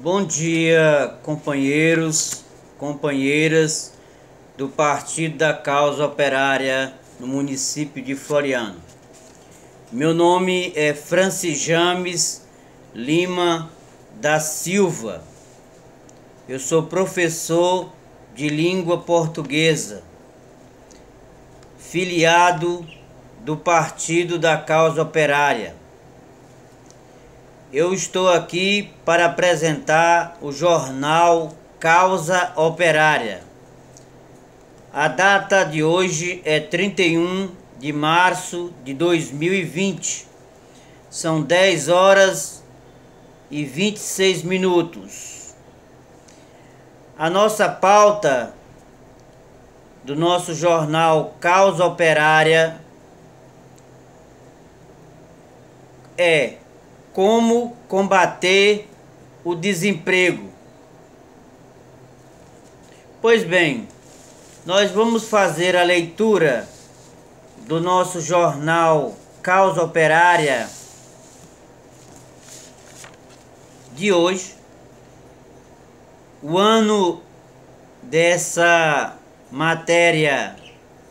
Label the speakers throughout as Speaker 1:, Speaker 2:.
Speaker 1: Bom dia, companheiros, companheiras do Partido da Causa Operária no município de Floriano. Meu nome é Francis James Lima da Silva. Eu sou professor de língua portuguesa, filiado do Partido da Causa Operária. Eu estou aqui para apresentar o jornal Causa Operária. A data de hoje é 31 de março de 2020. São 10 horas e 26 minutos. A nossa pauta do nosso jornal Causa Operária é como combater o desemprego. Pois bem, nós vamos fazer a leitura do nosso jornal Causa Operária de hoje. O ano dessa matéria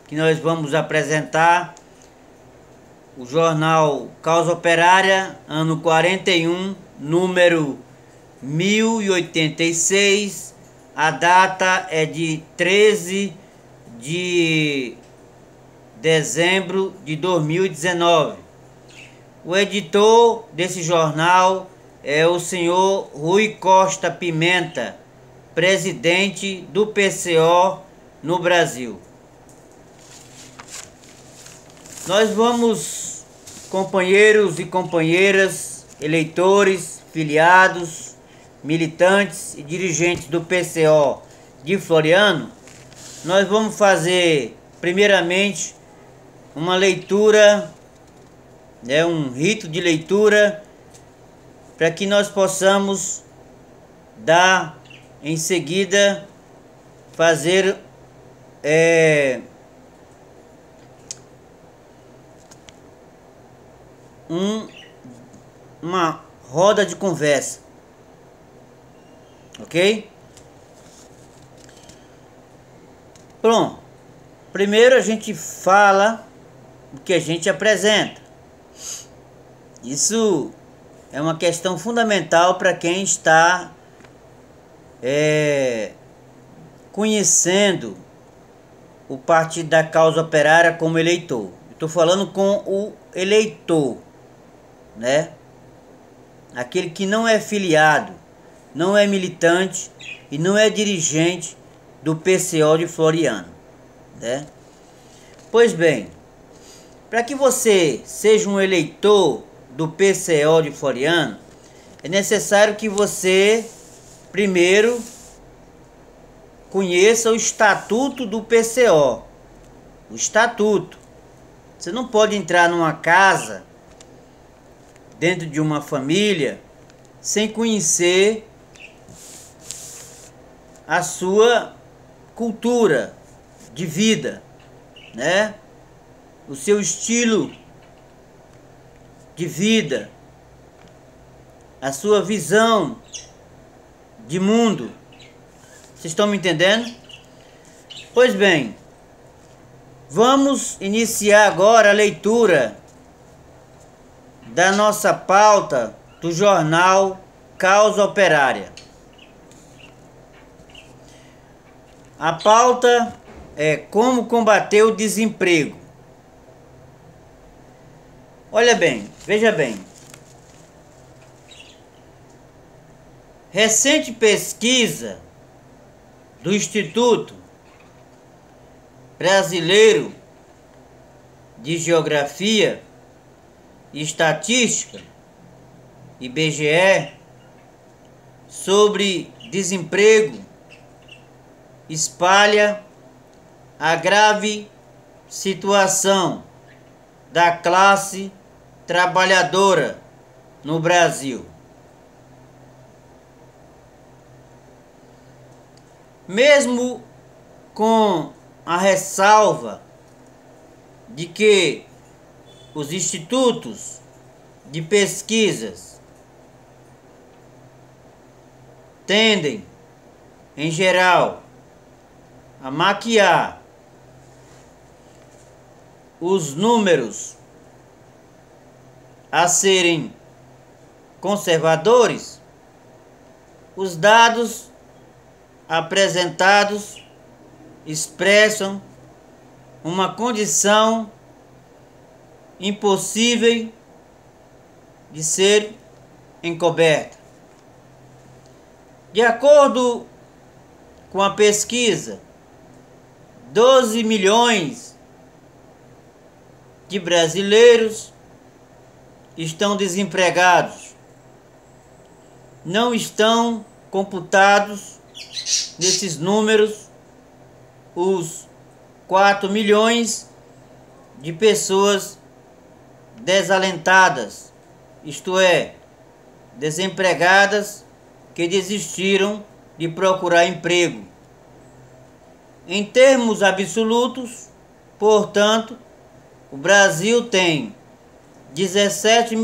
Speaker 1: que nós vamos apresentar, o jornal Causa Operária, ano 41, número 1086, a data é de 13 de dezembro de 2019. O editor desse jornal é o senhor Rui Costa Pimenta, presidente do PCO no Brasil. Nós vamos, companheiros e companheiras, eleitores, filiados, militantes e dirigentes do PCO de Floriano, nós vamos fazer primeiramente uma leitura, um rito de leitura, para que nós possamos dar em seguida fazer uma roda de conversa, ok? Pronto. Primeiro a gente fala o que a gente apresenta. Isso é uma questão fundamental para quem está conhecendo o Partido da Causa Operária como eleitor. Estou falando com o eleitor, né? Aquele que não é filiado, não é militante e não é dirigente do PCO de Floriano, né? Pois bem, para que você seja um eleitor do PCO de Floriano, é necessário que você primeiro conheça o estatuto do PCO. O estatuto. Você não pode entrar numa casa, dentro de uma família, sem conhecer a sua cultura de vida, né? O seu estilo de vida, a sua visão de mundo. Vocês estão me entendendo? Pois bem, vamos iniciar agora a leitura da nossa pauta do jornal Causa Operária. A pauta é como combater o desemprego. Olha bem, veja bem. Recente pesquisa do Instituto Brasileiro de Geografia e Estatística, IBGE, sobre desemprego espalha a grave situação da classe trabalhadora no Brasil. Mesmo com a ressalva de que os institutos de pesquisas tendem, em geral, a maquiar os números a serem conservadores, os dados apresentados expressam uma condição impossível de ser encoberta. De acordo com a pesquisa, 12 milhões de brasileiros estão desempregados. Não estão computados nesses números os 4 milhões de pessoas desalentadas, isto é, desempregadas que desistiram de procurar emprego. Em termos absolutos, portanto, o Brasil tem 17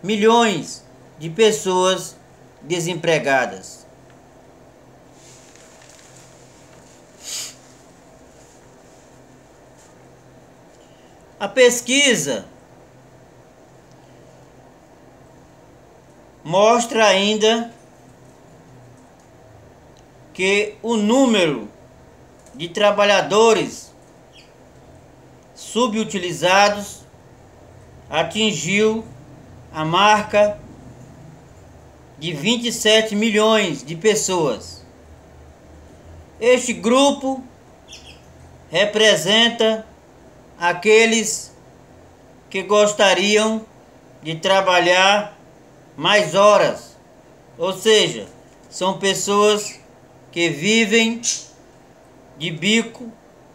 Speaker 1: milhões de pessoas desempregadas. A pesquisa mostra ainda que o número de trabalhadores subutilizados atingiu a marca de 27 milhões de pessoas. Este grupo representa aqueles que gostariam de trabalhar mais horas, ou seja, são pessoas que vivem de bico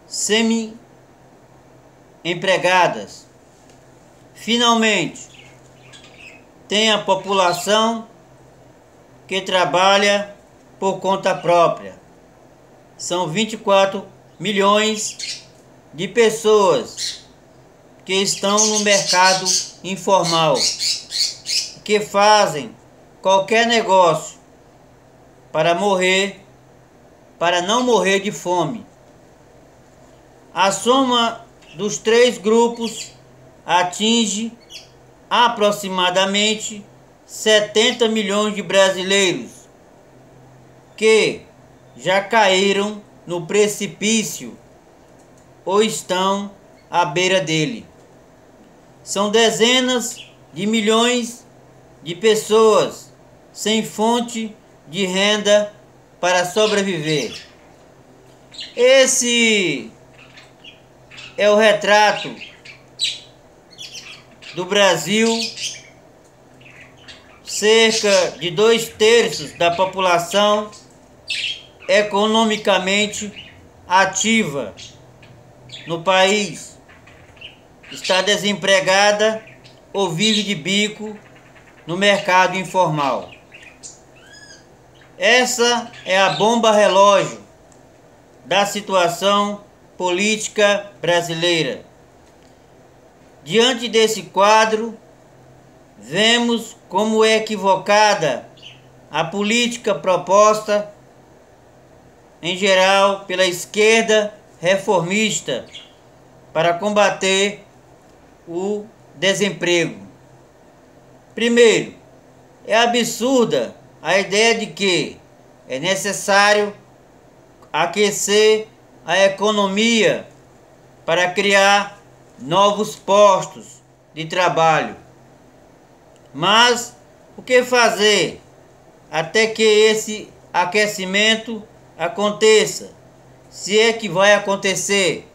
Speaker 1: semi-empregadas. Finalmente, tem a população que trabalha por conta própria. São 24 milhões de pessoas que estão no mercado informal, que fazem qualquer negócio para não morrer de fome. A soma dos três grupos atinge aproximadamente 70 milhões de brasileiros que já caíram no precipício ou estão à beira dele. São dezenas de milhões de pessoas sem fonte de renda para sobreviver. Esse é o retrato do Brasil. Cerca de 2/3 da população economicamente ativa no país está desempregada ou vive de bico no mercado informal. Essa é a bomba relógio da situação política brasileira. Diante desse quadro, vemos como é equivocada a política proposta, em geral, pela esquerda reformista para combater o desemprego. Primeiro, é absurda a ideia de que é necessário aquecer a economia para criar novos postos de trabalho. Mas o que fazer até que esse aquecimento aconteça? Se é que vai acontecer?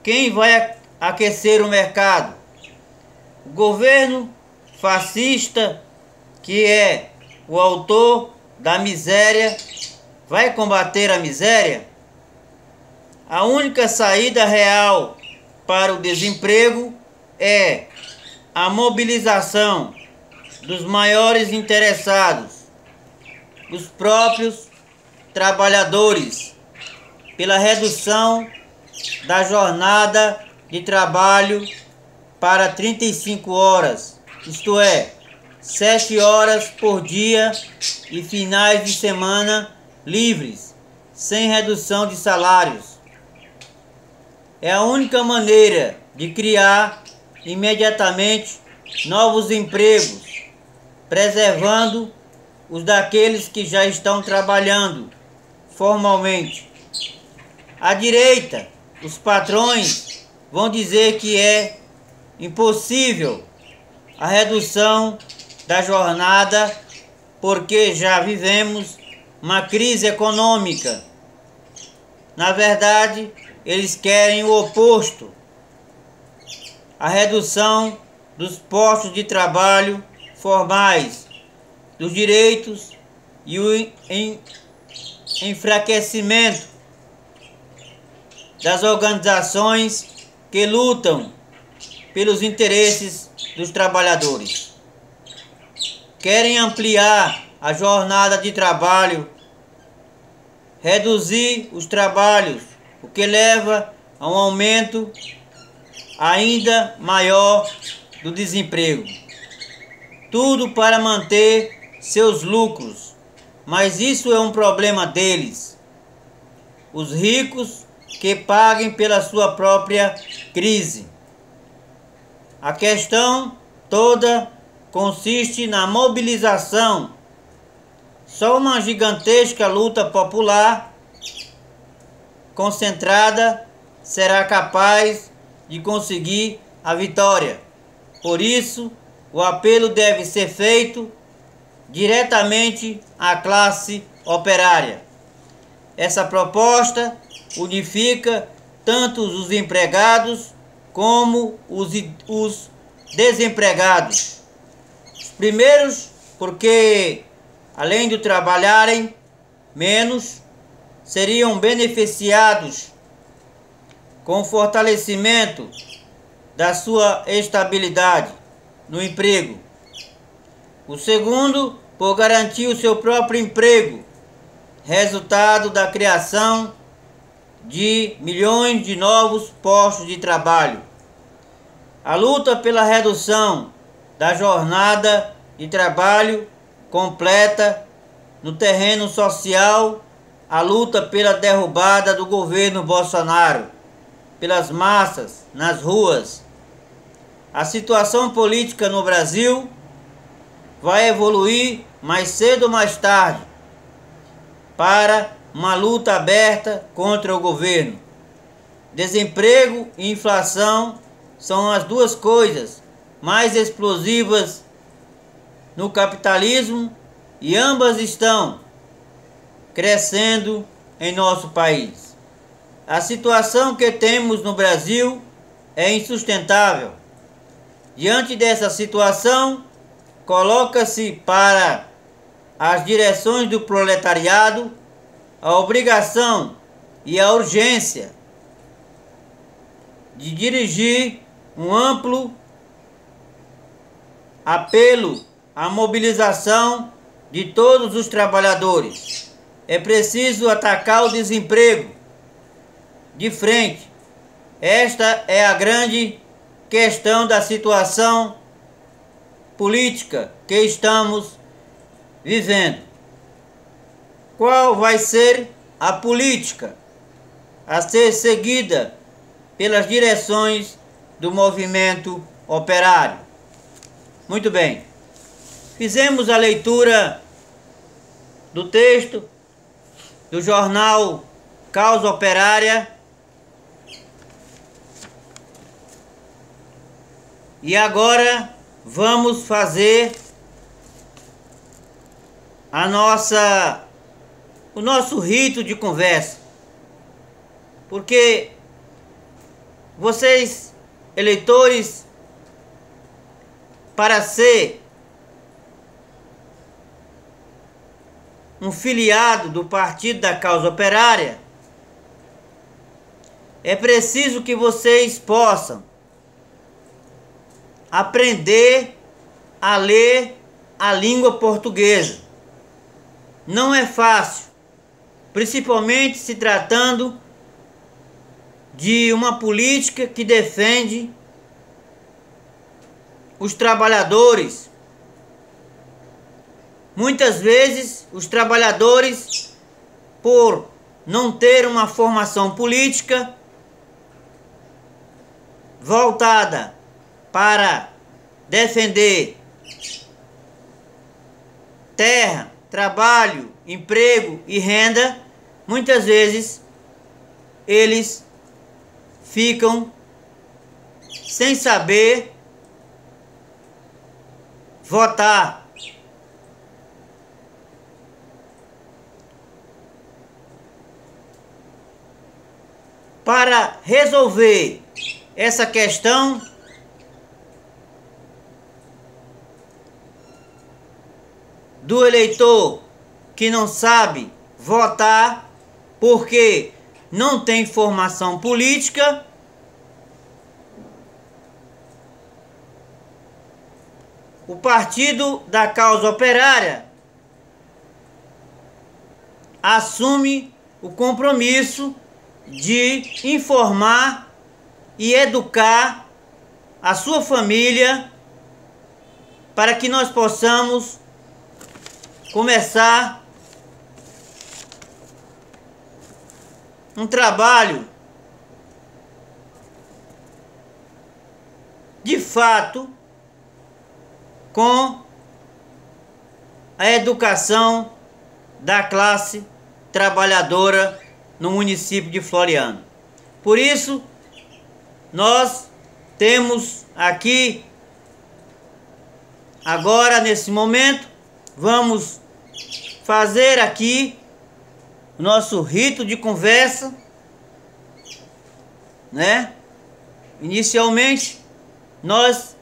Speaker 1: Quem vai aquecer o mercado? O governo fascista, que é o autor da miséria, vai combater a miséria? A única saída real para o desemprego é a mobilização dos maiores interessados, os próprios trabalhadores, pela redução da jornada de trabalho para 35 horas, isto é, 7 horas por dia e finais de semana livres, sem redução de salários. É a única maneira de criar imediatamente novos empregos, preservando os daqueles que já estão trabalhando formalmente. À direita, os patrões vão dizer que é impossível a redução da jornada porque já vivemos uma crise econômica. Na verdade, eles querem o oposto: a redução dos postos de trabalho formais, dos direitos e o enfraquecimento das organizações que lutam pelos interesses dos trabalhadores. Querem ampliar a jornada de trabalho, reduzir os trabalhos, o que leva a um aumento ainda maior do desemprego. Tudo para manter seus lucros, mas isso é um problema deles. Os ricos que paguem pela sua própria crise. A questão toda consiste na mobilização. Só uma gigantesca luta popular concentrada será capaz de conseguir a vitória. Por isso, o apelo deve ser feito diretamente à classe operária. Essa proposta unifica tanto os empregados como os desempregados. Os primeiros, porque além de trabalharem menos, seriam beneficiados com o fortalecimento da sua estabilidade no emprego. O segundo, por garantir o seu próprio emprego, resultado da criação de milhões de novos postos de trabalho. A luta pela redução da jornada de trabalho completa no terreno social, a luta pela derrubada do governo Bolsonaro, pelas massas nas ruas. A situação política no Brasil vai evoluir mais cedo ou mais tarde para uma luta aberta contra o governo. Desemprego e inflação são as duas coisas mais explosivas no capitalismo e ambas estão crescendo em nosso país. A situação que temos no Brasil é insustentável. Diante dessa situação, coloca-se para as direções do proletariado a obrigação e a urgência de dirigir um amplo apelo à mobilização de todos os trabalhadores. É preciso atacar o desemprego de frente. Esta é a grande questão da situação política que estamos vivendo. Qual vai ser a política a ser seguida pelas direções do movimento operário? Muito bem. Fizemos a leitura do texto do jornal Causa Operária e agora vamos fazer o nosso rito de conversa, porque vocês, eleitores, para ser um filiado do Partido da Causa Operária, é preciso que vocês possam aprender a ler a língua portuguesa. Não é fácil, principalmente se tratando de uma política que defende os trabalhadores Muitas vezes os trabalhadores, por não ter uma formação política voltada para defender terra, trabalho, emprego e renda, muitas vezes eles ficam sem saber votar. Para resolver essa questão, do eleitor que não sabe votar porque não tem formação política, o Partido da Causa Operária assume o compromisso de informar e educar a sua família para que nós possamos começar um trabalho de fato com a educação da classe trabalhadora no município de Floriano. Por isso, nós temos aqui, agora nesse momento, vamos fazer aqui o nosso rito de conversa, né? Inicialmente, nós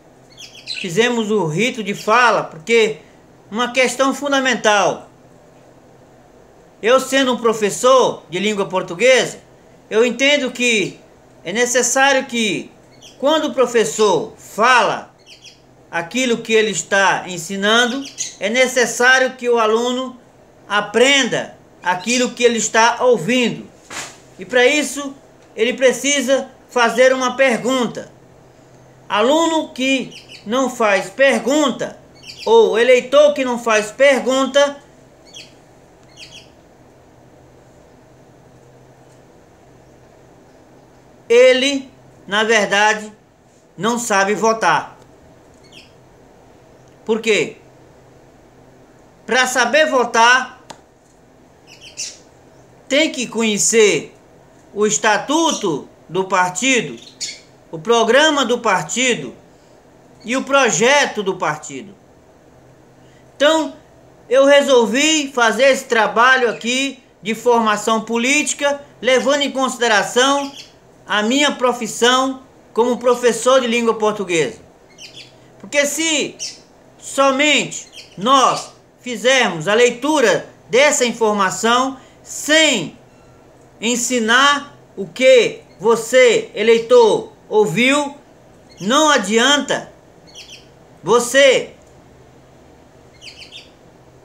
Speaker 1: fizemos o rito de fala, porque uma questão fundamental. Eu, sendo um professor de língua portuguesa, eu entendo que é necessário que, quando o professor fala aquilo que ele está ensinando, é necessário que o aluno aprenda aquilo que ele está ouvindo. E para isso, ele precisa fazer uma pergunta. Aluno que não faz pergunta, ou eleitor que não faz pergunta, ele, na verdade, não sabe votar. Por quê? Para saber votar, tem que conhecer o estatuto do partido, o programa do partido e o projeto do partido. Então, eu resolvi fazer esse trabalho aqui de formação política, levando em consideração a minha profissão como professor de língua portuguesa. Porque se somente nós fizermos a leitura dessa informação sem ensinar o que você, eleitor, ouviu, não adianta você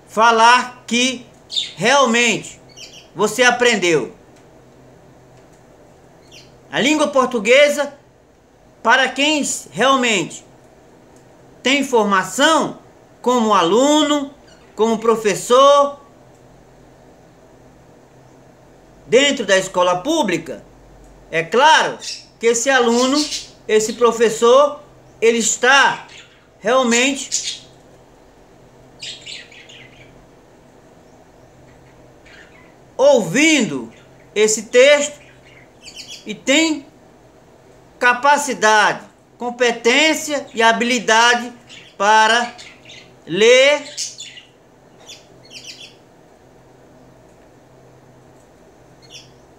Speaker 1: falar que realmente você aprendeu. A língua portuguesa, para quem realmente tem formação como aluno, como professor, dentro da escola pública, é claro que esse aluno, esse professor, ele está realmente ouvindo esse texto e tem capacidade, competência e habilidade para ler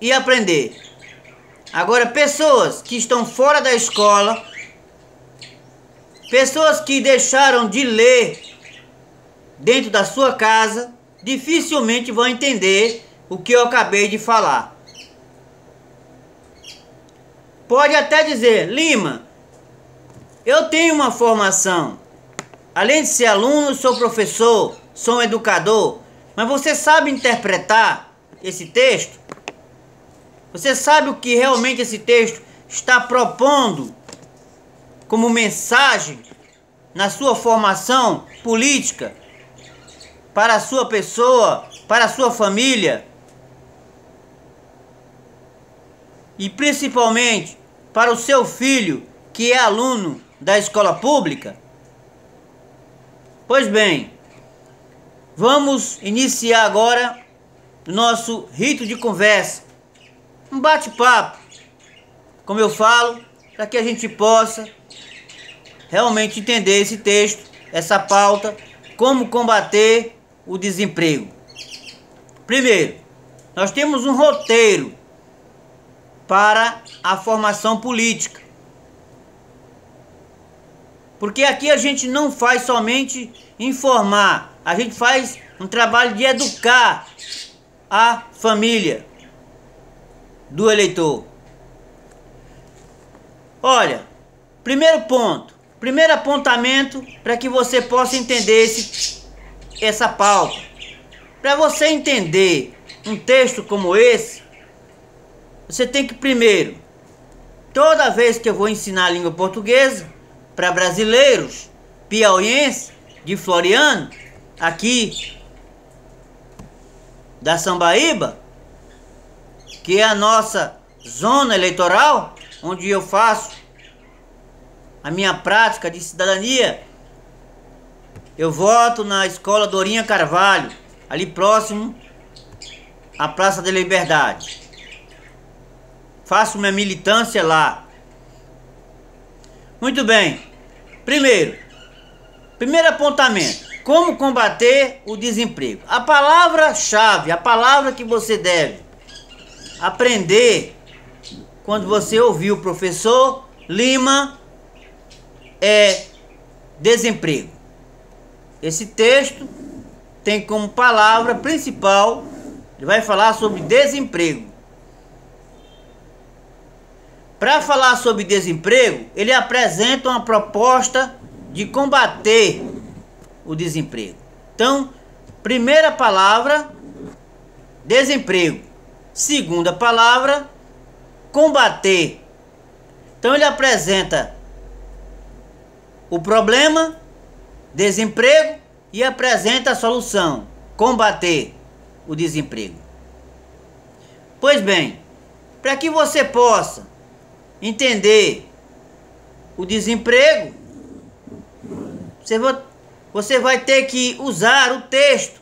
Speaker 1: e aprender. Agora, pessoas que estão fora da escola, pessoas que deixaram de ler dentro da sua casa, dificilmente vão entender o que eu acabei de falar. Pode até dizer: Lima, eu tenho uma formação, além de ser aluno, sou professor, sou um educador, mas você sabe interpretar esse texto? Você sabe o que realmente esse texto está propondo como mensagem na sua formação política? para a sua pessoa, para a sua família e principalmente para o seu filho que é aluno da escola pública? Pois bem, vamos iniciar agora o nosso rito de conversa, um bate-papo, como eu falo, para que a gente possa realmente entender esse texto, essa pauta, como combater o desemprego. Primeiro, nós temos um roteiro para a formação política. Porque aqui a gente não faz somente informar, a gente faz um trabalho de educar a família do eleitor. Olha, primeiro ponto, primeiro apontamento para que você possa entender essa pauta. Para você entender um texto como esse, você tem que primeiro, toda vez que eu vou ensinar a língua portuguesa para brasileiros, piauienses, de Floriano, aqui da Sambaíba, que é a nossa zona eleitoral, onde eu faço a minha prática de cidadania, eu voto na Escola Dorinha Carvalho, ali próximo à Praça da Liberdade. Faço minha militância lá. Muito bem. Primeiro apontamento. Como combater o desemprego? A palavra-chave, a palavra que você deve aprender quando você ouvir o professor Lima é desemprego. Esse texto tem como palavra principal, ele vai falar sobre desemprego. Para falar sobre desemprego, ele apresenta uma proposta de combater o desemprego. Então, primeira palavra, desemprego. Segunda palavra, combater. Então ele apresenta o problema, desemprego, e apresenta a solução, combater o desemprego. Pois bem, para que você possa entender o desemprego, você vai ter que usar o texto.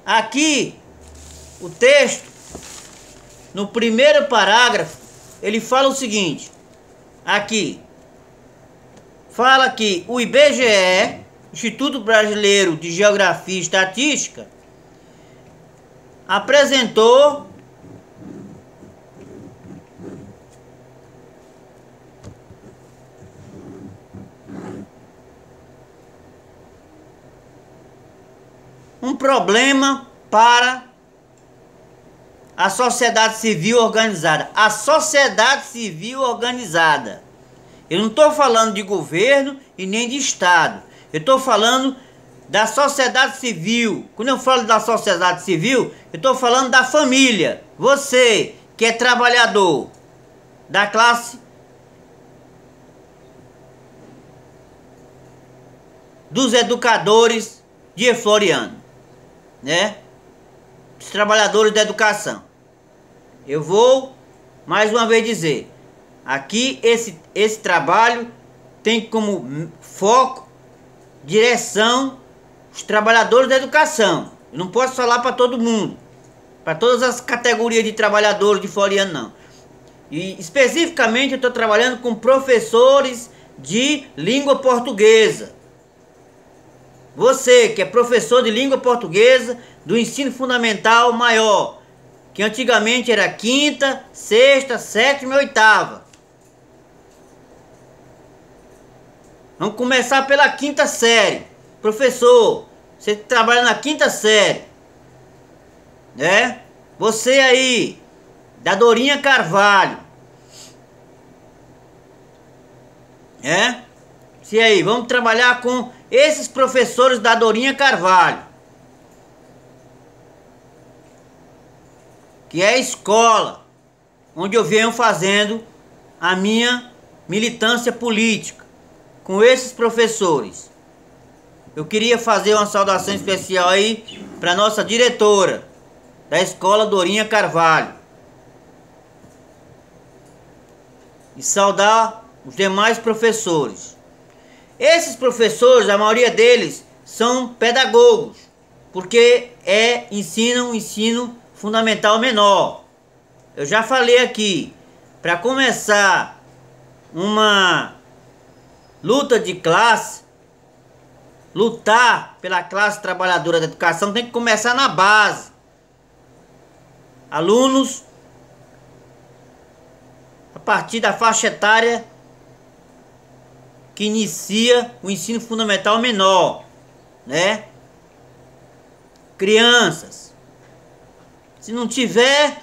Speaker 1: Aqui, o texto, no primeiro parágrafo, ele fala o seguinte. Aqui, fala que o IBGE, Instituto Brasileiro de Geografia e Estatística, apresentou um problema para a sociedade civil organizada. A sociedade civil organizada. Eu não estou falando de governo e nem de Estado. Eu estou falando da sociedade civil. Quando eu falo da sociedade civil, eu estou falando da família. Você que é trabalhador da classe dos educadores de Floriano, né? Os trabalhadores da educação. Eu vou mais uma vez dizer, aqui esse trabalho tem como foco, direção, os trabalhadores da educação. Eu não posso falar para todo mundo, para todas as categorias de trabalhadores de Floriano, não. E especificamente eu estou trabalhando com professores de língua portuguesa. Você que é professor de língua portuguesa do ensino fundamental maior, que antigamente era quinta, sexta, sétima e oitava. Vamos começar pela quinta série. Professor, você trabalha na quinta série, né? Você aí, da Dorinha Carvalho, né? Se aí, vamos trabalhar com esses professores da Dorinha Carvalho, que é a escola onde eu venho fazendo a minha militância política, com esses professores. eu queria fazer uma saudação especial aí para nossa diretora da Escola Dorinha Carvalho. E saudar os demais professores. Esses professores, a maioria deles, são pedagogos, porque ensinam o ensino fundamental menor. Eu já falei aqui, para começar uma luta de classe, lutar pela classe trabalhadora da educação tem que começar na base. Alunos a partir da faixa etária que inicia o ensino fundamental menor, né? Crianças. Se não tiver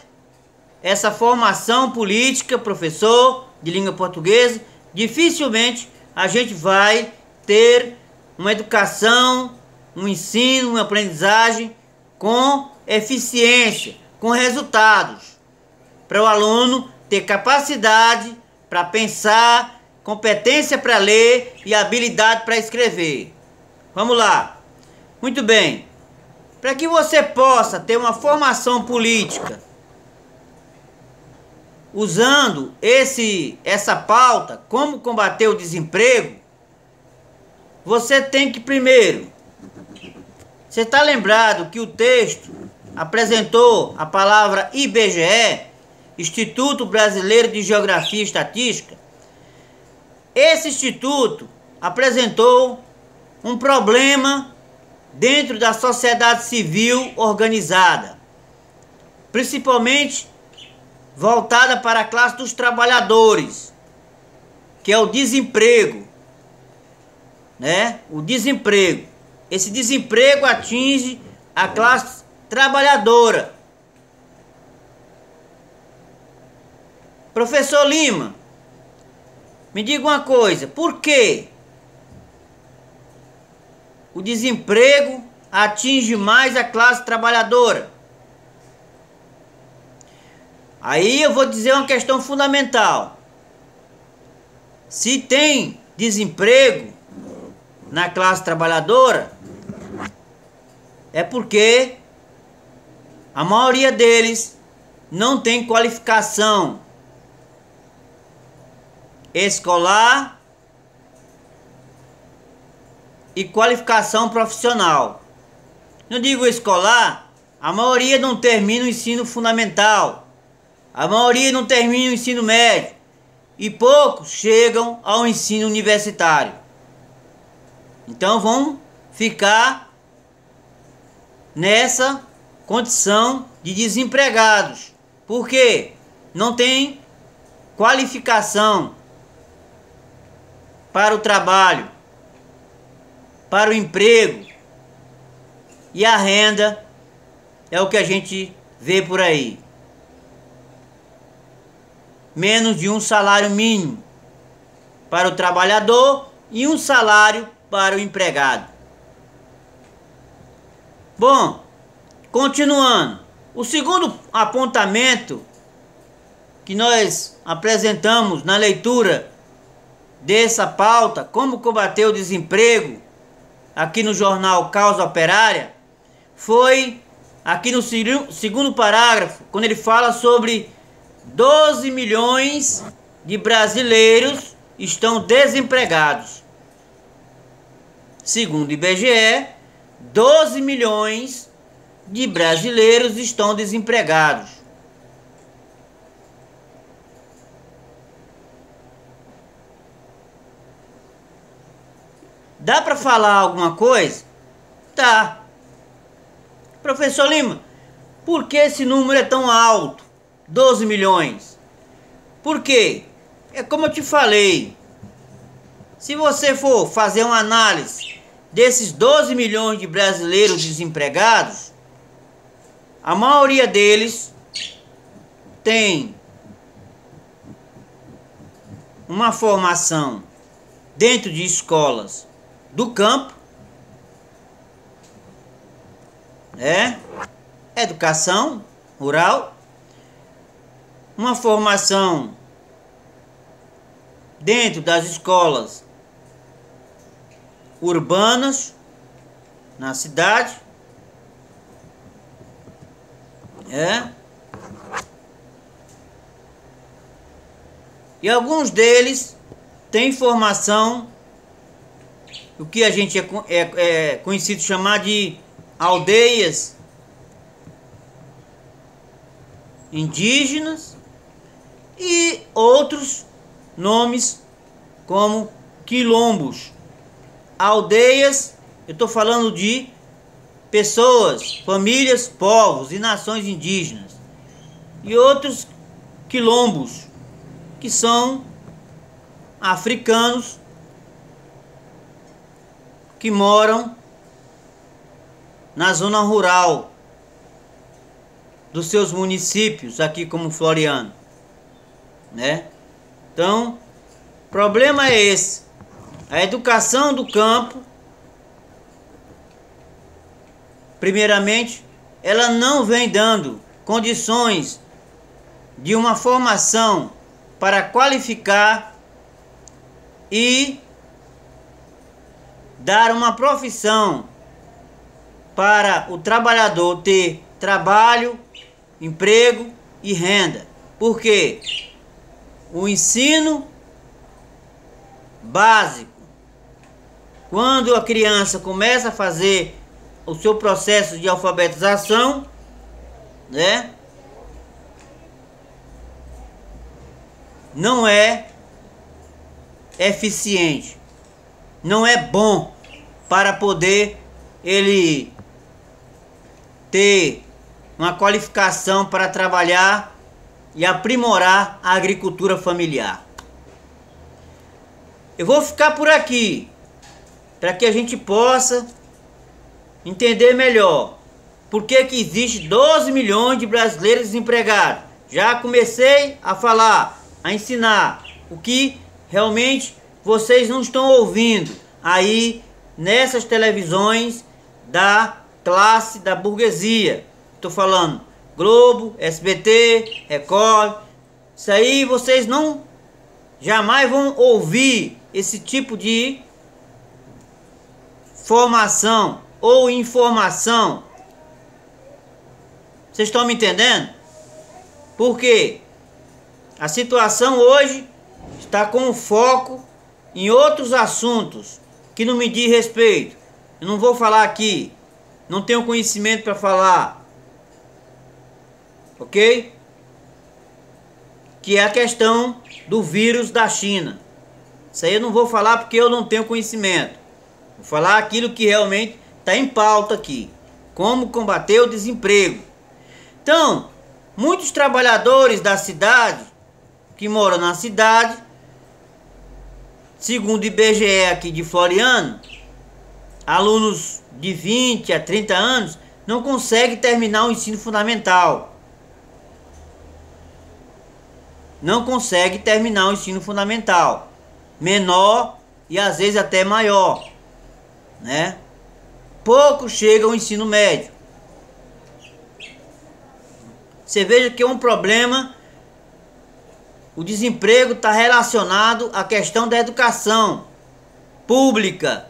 Speaker 1: essa formação política, professor de língua portuguesa, dificilmente a gente vai ter uma educação, um ensino, uma aprendizagem com eficiência, com resultados, para o aluno ter capacidade para pensar, competência para ler e habilidade para escrever. Vamos lá. Muito bem. Para que você possa ter uma formação política usando essa pauta, como combater o desemprego, você tem que primeiro, você está lembrado que o texto apresentou a palavra IBGE, Instituto Brasileiro de Geografia e Estatística? Esse instituto apresentou um problema dentro da sociedade civil organizada, principalmente voltada para a classe dos trabalhadores, que é o desemprego, né? O desemprego. Esse desemprego atinge a classe trabalhadora. Professor Lima, me diga uma coisa, por que o desemprego atinge mais a classe trabalhadora? Aí eu vou dizer uma questão fundamental. Se tem desemprego na classe trabalhadora, é porque a maioria deles não tem qualificação escolar e qualificação profissional. Não digo escolar, a maioria não termina o ensino fundamental, a maioria não termina o ensino médio e poucos chegam ao ensino universitário. Então vão ficar nessa condição de desempregados, porque não tem qualificação para o trabalho, para o emprego, e a renda é o que a gente vê por aí. Menos de um salário mínimo para o trabalhador e um salário para o empregado. Bom, continuando. O segundo apontamento que nós apresentamos na leitura dessa pauta, como combater o desemprego, aqui no jornal Causa Operária, foi aqui no segundo parágrafo, quando ele fala sobre 12 milhões de brasileiros estão desempregados. Segundo o IBGE, 12 milhões de brasileiros estão desempregados. Dá para falar alguma coisa? Tá. Professor Lima, por que esse número é tão alto? 12 milhões. Por quê? É como eu te falei. Se você for fazer uma análise desses 12 milhões de brasileiros desempregados, a maioria deles tem uma formação dentro de escolas do campo, educação rural, uma formação dentro das escolas urbanas na cidade. E alguns deles têm formação, o que a gente é conhecido chamar de aldeias indígenas, e outros nomes como quilombos. Aldeias, eu estou falando de pessoas, famílias, povos e nações indígenas. E outros quilombos, que são africanos que moram na zona rural dos seus municípios, aqui como Floriano, né? Então, o problema é esse. A educação do campo, primeiramente, ela não vem dando condições de uma formação para qualificar e dar uma profissão para o trabalhador ter trabalho, emprego e renda. Porque o ensino básico, quando a criança começa a fazer o seu processo de alfabetização, né, não é eficiente, não é bom para poder ele ter uma qualificação para trabalhar e aprimorar a agricultura familiar. Eu vou ficar por aqui para que a gente possa entender melhor por que existe 12 milhões de brasileiros desempregados. Já comecei a falar, a ensinar o que realmente vocês não estão ouvindo aí nessas televisões da classe da burguesia. Estou falando Globo, SBT, Record. Isso aí vocês não jamais vão ouvir esse tipo de formação ou informação. Vocês estão me entendendo? Porque a situação hoje está com foco em outros assuntos que não me diz respeito. Eu não vou falar aqui, não tenho conhecimento para falar, ok? Que é a questão do vírus da China. Isso aí eu não vou falar porque eu não tenho conhecimento. Vou falar aquilo que realmente está em pauta aqui. Como combater o desemprego. Então, muitos trabalhadores da cidade, que moram na cidade, segundo o IBGE aqui de Floriano, alunos de 20 a 30 anos, não conseguem terminar o ensino fundamental. Não consegue terminar o ensino fundamental. Menor e às vezes até maior, né? Pouco chega ao ensino médio. Você veja que é um problema. O desemprego está relacionado à questão da educação pública,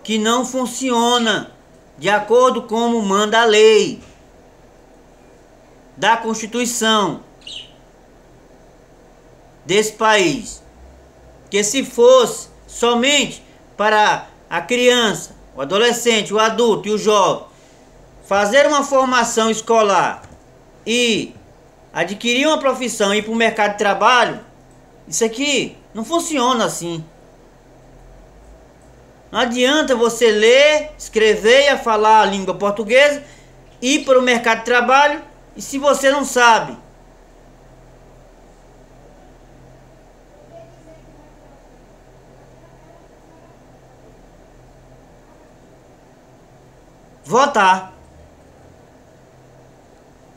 Speaker 1: que não funciona de acordo com como manda a lei da Constituição desse país. Que se fosse somente para a criança, o adolescente, o adulto e o jovem fazer uma formação escolar e adquirir uma profissão e ir para o mercado de trabalho, isso aqui não funciona assim. Não adianta você ler, escrever e falar a língua portuguesa, ir para o mercado de trabalho, e se você não sabe votar,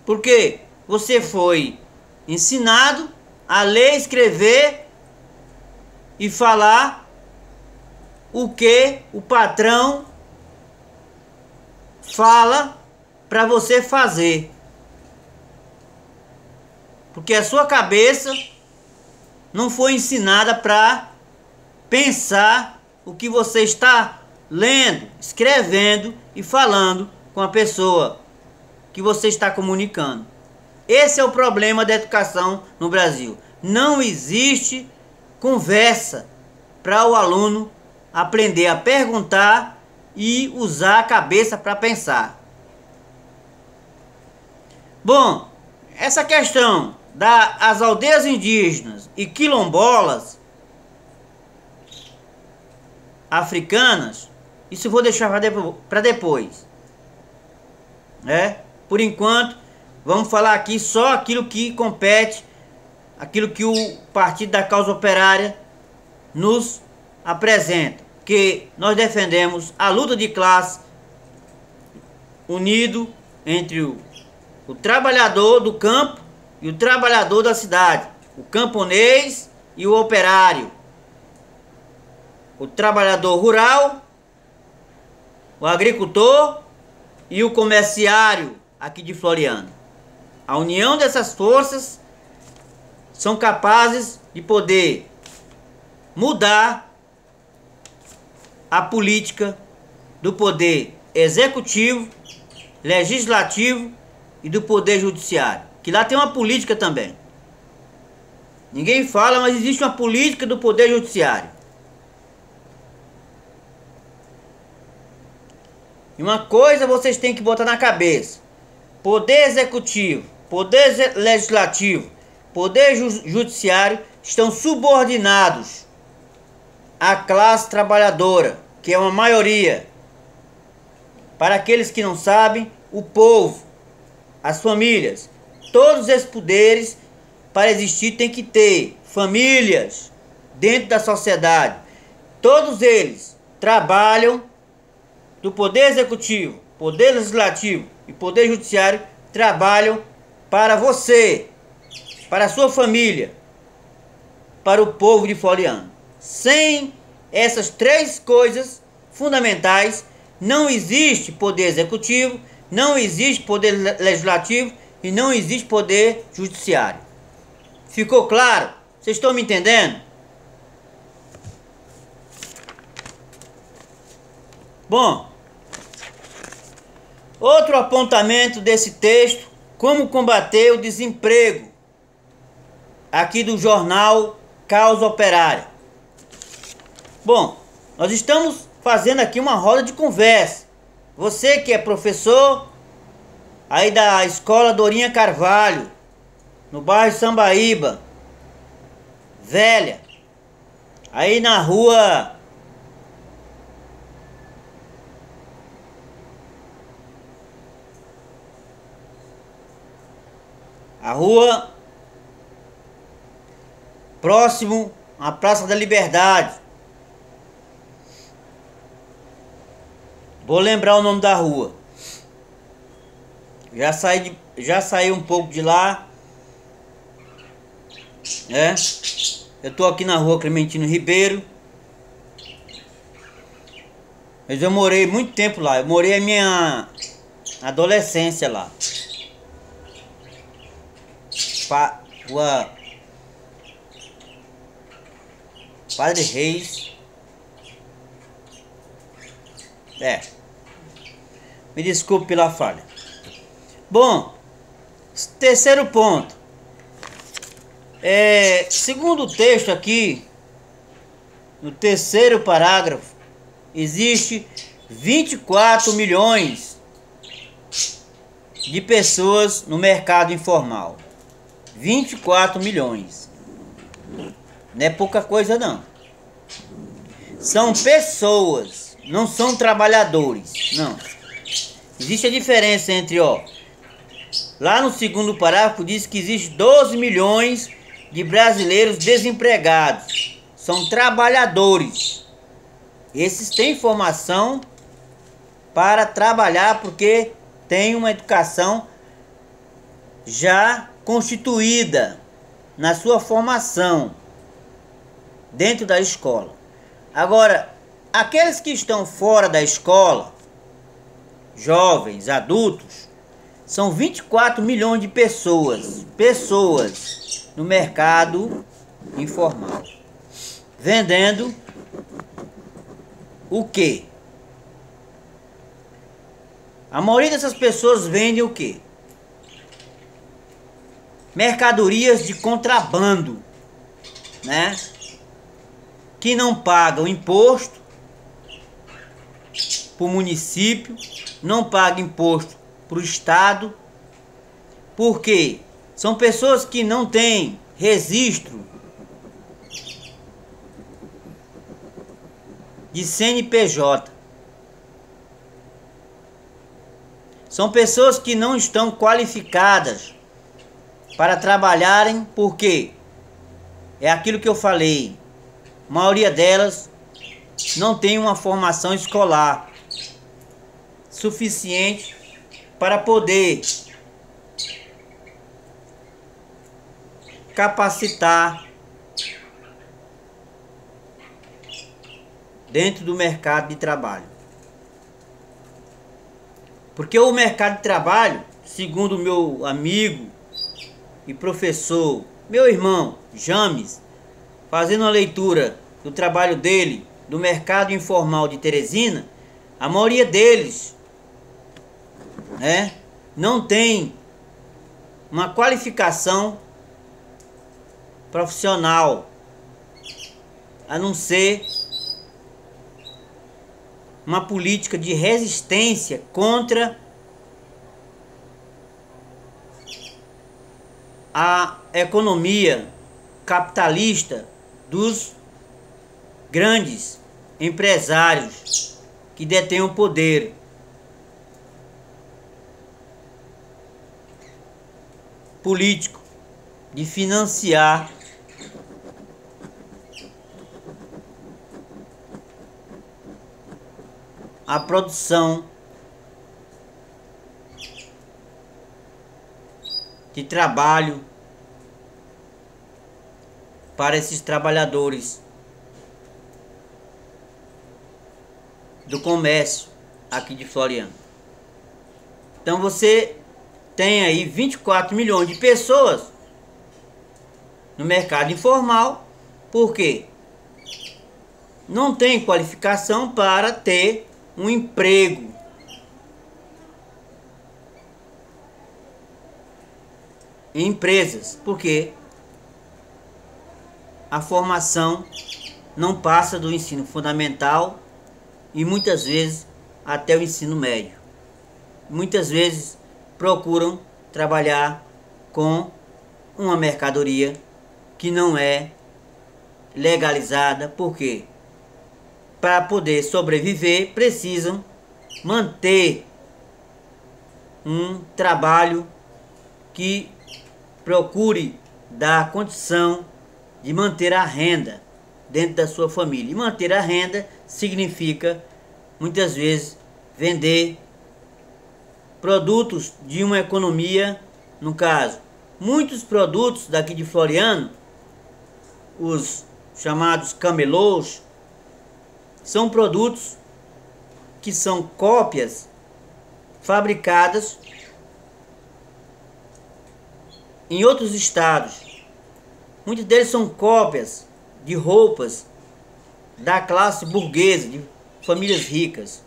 Speaker 1: porque você foi ensinado a ler, escrever e falar o que o patrão fala para você fazer. Porque a sua cabeça não foi ensinada para pensar o que você está lendo, escrevendo e falando com a pessoa que você está comunicando. Esse é o problema da educação no Brasil. Não existe conversa para o aluno aprender a perguntar e usar a cabeça para pensar. Bom, essa questão das aldeias indígenas e quilombolas africanas, isso eu vou deixar para depois, né? Por enquanto, vamos falar aqui só aquilo que compete, aquilo que o Partido da Causa Operária nos apresenta, que nós defendemos a luta de classe unido entre o trabalhador do campo e o trabalhador da cidade, o camponês e o operário, o trabalhador rural, o agricultor e o comerciário aqui de Floriano. A união dessas forças são capazes de poder mudar a política do poder executivo, legislativo e do poder judiciário. Que lá tem uma política também. Ninguém fala, mas existe uma política do poder judiciário. E uma coisa vocês têm que botar na cabeça: poder executivo, poder legislativo, poder judiciário estão subordinados à classe trabalhadora, que é uma maioria. Para aqueles que não sabem, o povo, as famílias, todos esses poderes, para existir, tem que ter famílias dentro da sociedade. Todos eles trabalham, do poder executivo, poder legislativo e poder judiciário, trabalham para você, para a sua família, para o povo de Floriano. Sem essas três coisas fundamentais, não existe poder executivo, não existe poder legislativo e não existe poder judiciário. Ficou claro? Vocês estão me entendendo? Bom, outro apontamento desse texto: como combater o desemprego, aqui do jornal Causa Operária. Bom, nós estamos fazendo aqui uma roda de conversa. Você que é professor aí da Escola Dorinha Carvalho, no bairro Sambaíba Velha, aí na rua próximo à Praça da Liberdade. Vou lembrar o nome da rua. Já saí um pouco de lá, né? Eu tô aqui na rua Clementino Ribeiro. Mas eu morei muito tempo lá. Eu morei a minha adolescência lá. Rua Padre Reis. Me desculpe pela falha. Bom, terceiro ponto. Segundo o texto aqui, no terceiro parágrafo, existe 24 milhões de pessoas no mercado informal. 24 milhões. Não é pouca coisa não. São pessoas, não são trabalhadores, não. Existe a diferença entre, lá no segundo parágrafo diz que existe 12 milhões de brasileiros desempregados. São trabalhadores. Esses têm formação para trabalhar porque têm uma educação já constituída na sua formação dentro da escola. Agora, aqueles que estão fora da escola, jovens, adultos, são 24 milhões de pessoas no mercado informal. Vendendo o quê? A maioria dessas pessoas vendem o quê? Mercadorias de contrabando, né? Que não pagam imposto para o município, não pagam imposto para o estado, porque são pessoas que não têm registro de CNPJ. São pessoas que não estão qualificadas para trabalharem, porque é aquilo que eu falei. A maioria delas não tem uma formação escolar suficiente para poder capacitar dentro do mercado de trabalho. Porque o mercado de trabalho, segundo o meu amigo e professor, meu irmão James, fazendo uma leitura do trabalho dele, do mercado informal de Teresina, a maioria deles, né, não tem uma qualificação profissional, a não ser uma política de resistência contra a economia capitalista dos grandes empresários que detêm o poder. Político de financiar a produção de trabalho para esses trabalhadores do comércio aqui de Floriano. Então você tem aí 24 milhões de pessoas no mercado informal, porque não tem qualificação para ter um emprego. Em empresas, porque a formação não passa do ensino fundamental e muitas vezes até o ensino médio. Muitas vezes procuram trabalhar com uma mercadoria que não é legalizada, porque para poder sobreviver precisam manter um trabalho que procure dar condição de manter a renda dentro da sua família. E manter a renda significa muitas vezes vender produtos de uma economia, no caso, muitos produtos daqui de Floriano, os chamados camelôs, são produtos que são cópias fabricadas em outros estados. Muitos deles são cópias de roupas da classe burguesa, de famílias ricas.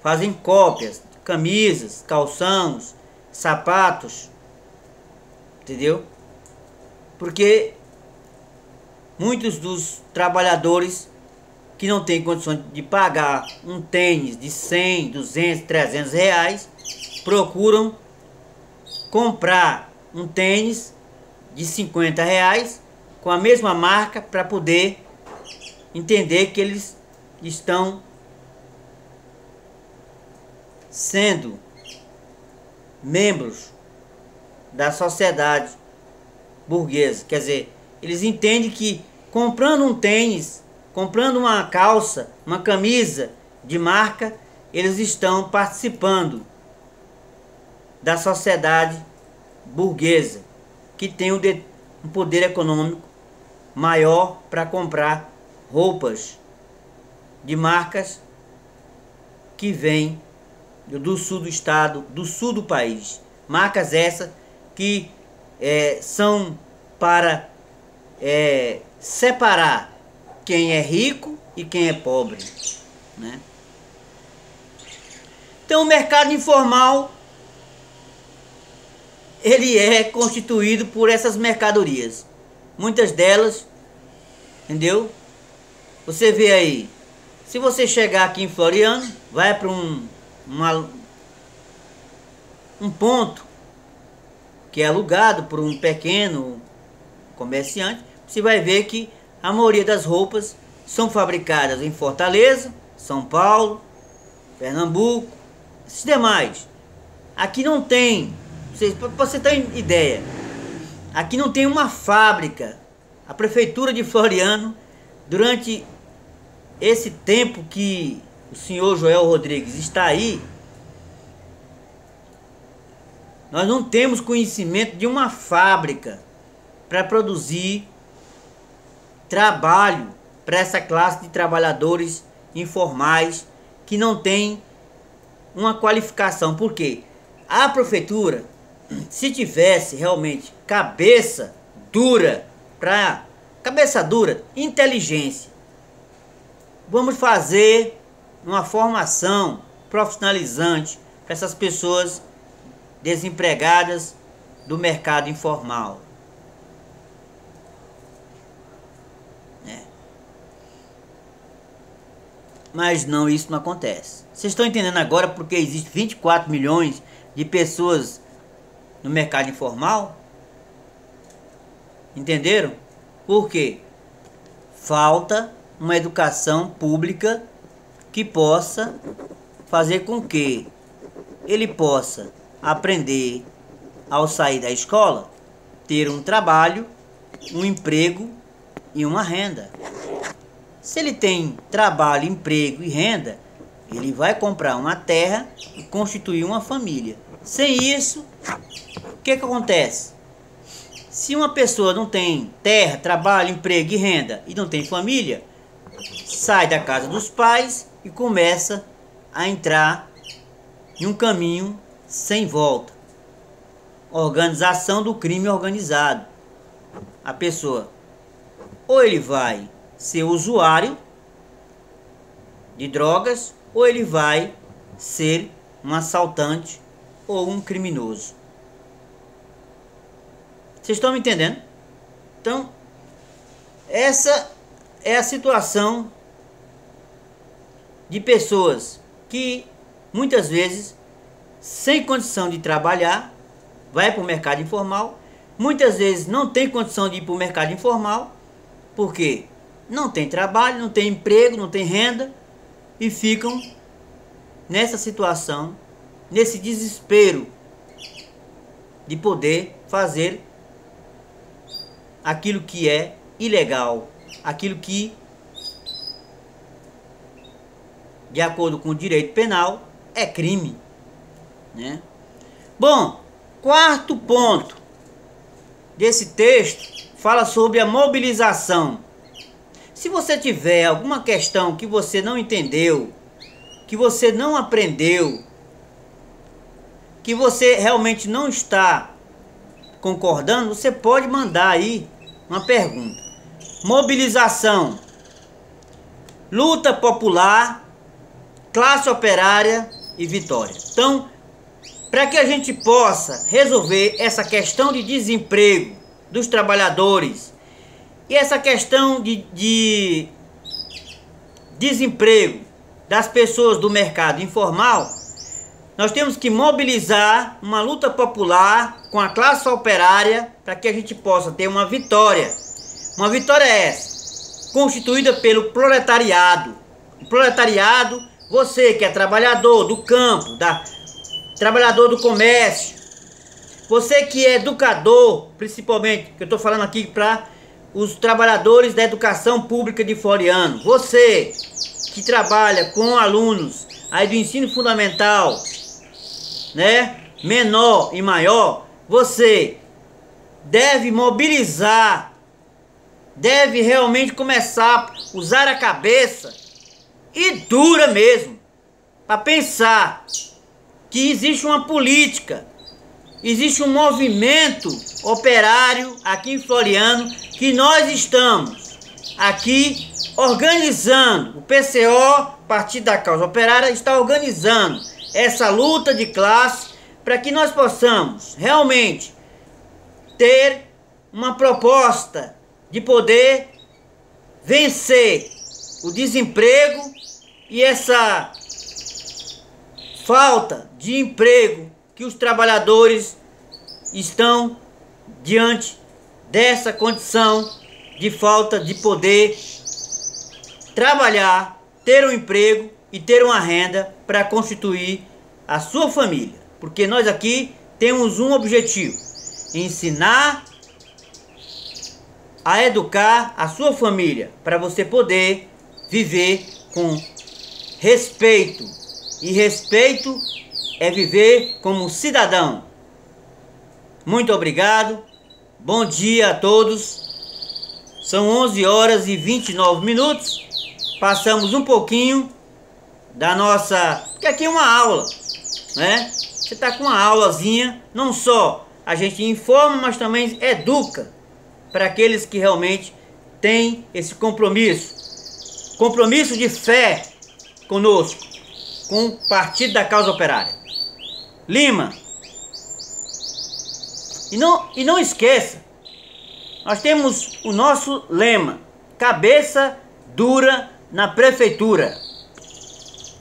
Speaker 1: Fazem cópias de camisas, calções, sapatos. Entendeu? Porque muitos dos trabalhadores que não têm condições de pagar um tênis de 100, 200, 300 reais, procuram comprar um tênis de 50 reais com a mesma marca para poder entender que eles estão sendo membros da sociedade burguesa. Quer dizer, eles entendem que comprando um tênis, comprando uma calça, uma camisa de marca, eles estão participando da sociedade burguesa, que tem um poder econômico maior para comprar roupas de marcas que vêm do sul do estado, do sul do país. Marcas essas que são para separar quem é rico e quem é pobre, né? Então o mercado informal, ele é constituído por essas mercadorias. Muitas delas, entendeu? Você vê aí, se você chegar aqui em Floriano, vai para um ponto que é alugado por um pequeno comerciante, você vai ver que a maioria das roupas são fabricadas em Fortaleza, São Paulo, Pernambuco, esses demais. Aqui não tem, para você ter ideia, aqui não tem uma fábrica. A prefeitura de Floriano, durante esse tempo que o senhor Joel Rodrigues está aí, nós não temos conhecimento de uma fábrica para produzir trabalho para essa classe de trabalhadores informais que não tem uma qualificação. Por quê? A prefeitura, se tivesse realmente cabeça dura, inteligência, vamos fazer uma formação profissionalizante para essas pessoas desempregadas do mercado informal. Mas não, isso não acontece. Vocês estão entendendo agora porque existe 24 milhões de pessoas no mercado informal? Entenderam? Por quê? Falta uma educação pública que possa fazer com que ele possa aprender, ao sair da escola, ter um trabalho, um emprego e uma renda. Se ele tem trabalho, emprego e renda, ele vai comprar uma terra e constituir uma família. Sem isso, o que acontece? Se uma pessoa não tem terra, trabalho, emprego e renda e não tem família, sai da casa dos pais e começa a entrar em um caminho sem volta. Organização do crime organizado. A pessoa, ou ele vai ser usuário de drogas, ou ele vai ser um assaltante ou um criminoso. Vocês estão me entendendo? Então, essa é a situação de pessoas que muitas vezes, sem condição de trabalhar, vai para o mercado informal. Muitas vezes não tem condição de ir para o mercado informal, porque não tem trabalho, não tem emprego, não tem renda, e ficam nessa situação, nesse desespero de poder fazer aquilo que é ilegal, aquilo que, de acordo com o direito penal, é crime, né? Bom, quarto ponto desse texto fala sobre a mobilização. Se você tiver alguma questão que você não entendeu, que você não aprendeu, que você realmente não está concordando, você pode mandar aí uma pergunta. Mobilização, luta popular, classe operária e vitória. Então, para que a gente possa resolver essa questão de desemprego dos trabalhadores e essa questão de desemprego das pessoas do mercado informal, nós temos que mobilizar uma luta popular com a classe operária para que a gente possa ter uma vitória. Uma vitória essa, constituída pelo proletariado. O proletariado, você que é trabalhador do campo, trabalhador do comércio, você que é educador, principalmente, que eu estou falando aqui para os trabalhadores da educação pública de Floriano, você que trabalha com alunos aí do ensino fundamental, né, menor e maior, você deve mobilizar, deve realmente começar a usar a cabeça e dura mesmo, para pensar que existe uma política, existe um movimento operário aqui em Floriano, que nós estamos aqui organizando. O PCO, Partido da Causa Operária, está organizando essa luta de classe para que nós possamos realmente ter uma proposta de poder vencer o desemprego e essa falta de emprego que os trabalhadores estão diante dessa condição de falta de poder trabalhar, ter um emprego e ter uma renda para constituir a sua família. Porque nós aqui temos um objetivo: ensinar a educar a sua família para você poder viver com respeito. E respeito é viver como cidadão. Muito obrigado. Bom dia a todos. São 11 horas e 29 minutos. Passamos um pouquinho da nossa... Porque aqui é uma aula, né? Você está com uma aulazinha. Não só a gente informa, mas também educa para aqueles que realmente têm esse compromisso. Compromisso de fé conosco, com o Partido da Causa Operária. Lima. E não esqueça, nós temos o nosso lema: cabeça dura na prefeitura.